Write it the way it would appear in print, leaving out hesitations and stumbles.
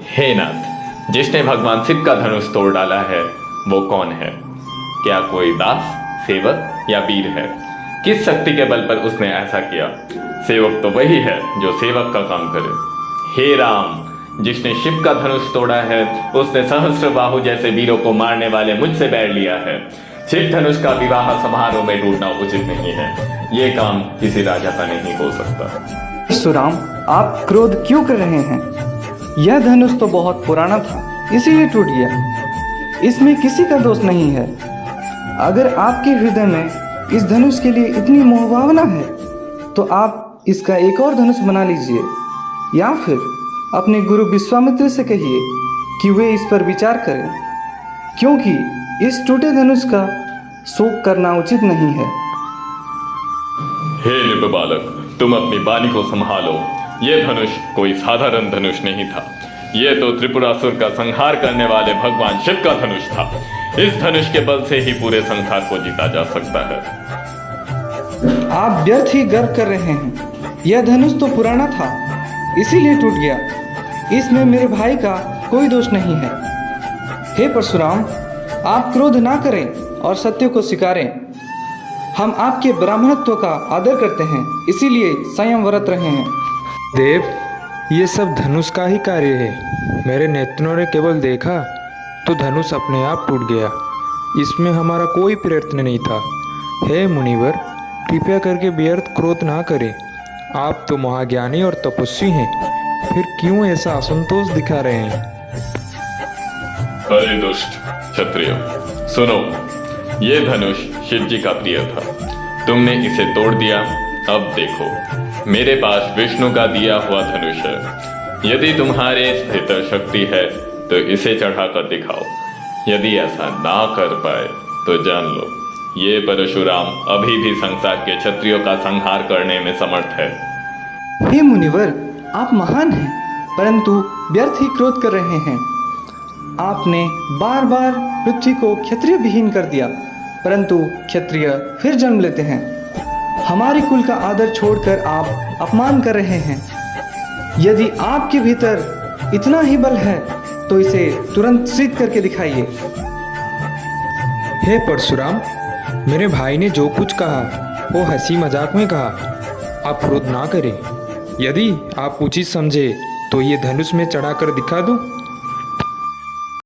हे नाथ, जिसने भगवान शिव का धनुष तोड़ डाला है वो कौन है? क्या कोई दास, सेवक या वीर है? किस शक्ति के बल पर उसने ऐसा किया? सेवक तो वही है जो सेवक का काम करे। हे राम, जिसने शिव का धनुष तोड़ा है उसने सहस्त्रबाहु जैसे वीरों को मारने वाले मुझसे बैर लिया है। शिव धनुष का विवाह समारोह में टूटना उचित नहीं है। ये काम किसी राजा का नहीं हो सकता। परशुराम, आप क्रोध क्यों कर रहे हैं? यह धनुष तो बहुत पुराना था, इसीलिए टूट गया। इसमें किसी का दोष नहीं है। अगर आपके हृदय में इस धनुष के लिए इतनी मोहभावना है तो आप इसका एक और धनुष बना लीजिए, या फिर अपने गुरु विश्वामित्र से कहिए कि वे इस पर विचार करें, क्योंकि इस टूटे धनुष का शोक करना उचित नहीं है। हे नृप बालक, तुम अपनी वाणी को संभालो। ये धनुष कोई साधारण धनुष नहीं था। ये तो त्रिपुरासुर का संहार करने वाले भगवान शिव का धनुष था। इस धनुष के बल से ही पूरे संसार को जीता जा सकता है। आप व्यर्थ ही गर्व कर रहे हैं। यह धनुष तो पुराना था, इसीलिए टूट गया। इसमें मेरे भाई का कोई दोष नहीं है। हे परशुराम, आप क्रोध ना करें और सत्य को स्वीकारें। हम आपके ब्राह्मणत्व का आदर करते हैं, इसीलिए संयम व्रत रहे हैं। देव, ये सब धनुष का ही कार्य है। मेरे नेत्रों ने केवल देखा तो धनुष अपने आप टूट गया। इसमें हमारा कोई प्रयत्न नहीं था। हे मुनिवर, कृपया करके व्यर्थ क्रोध ना करें। आप तो महाज्ञानी और तपस्वी हैं, फिर क्यों ऐसा असंतोष दिखा रहे हैं? अरे दुष्ट क्षत्रिय, सुनो। ये धनुष शिव जी का प्रिय था। तुमने इसे तोड़ दिया। अब देखो, मेरे पास विष्णु का दिया हुआ धनुष है। यदि तुम्हारे भीतर शक्ति है तो इसे चढ़ाकर दिखाओ। यदि ऐसा ना कर पाए तो जान लो, ये परशुराम अभी भी संसार के क्षत्रियों का संहार करने में समर्थ है। हे मुनिवर, आप महान हैं, परंतु व्यर्थ ही क्रोध कर रहे हैं। आपने बार बार पृथ्वी को क्षत्रिय विहीन कर दिया, परंतु क्षत्रिय फिर जन्म लेते हैं। हमारे कुल का आदर छोड़कर आप अपमान कर रहे हैं। यदि आपके भीतर इतना ही बल है तो इसे तुरंत सिद्ध करके दिखाइए। हे परशुराम, मेरे भाई ने जो कुछ कहा वो हंसी मजाक में कहा। आप क्रोध ना करें। यदि आप उचित समझे तो ये धनुष में चढ़ाकर दिखा दूं।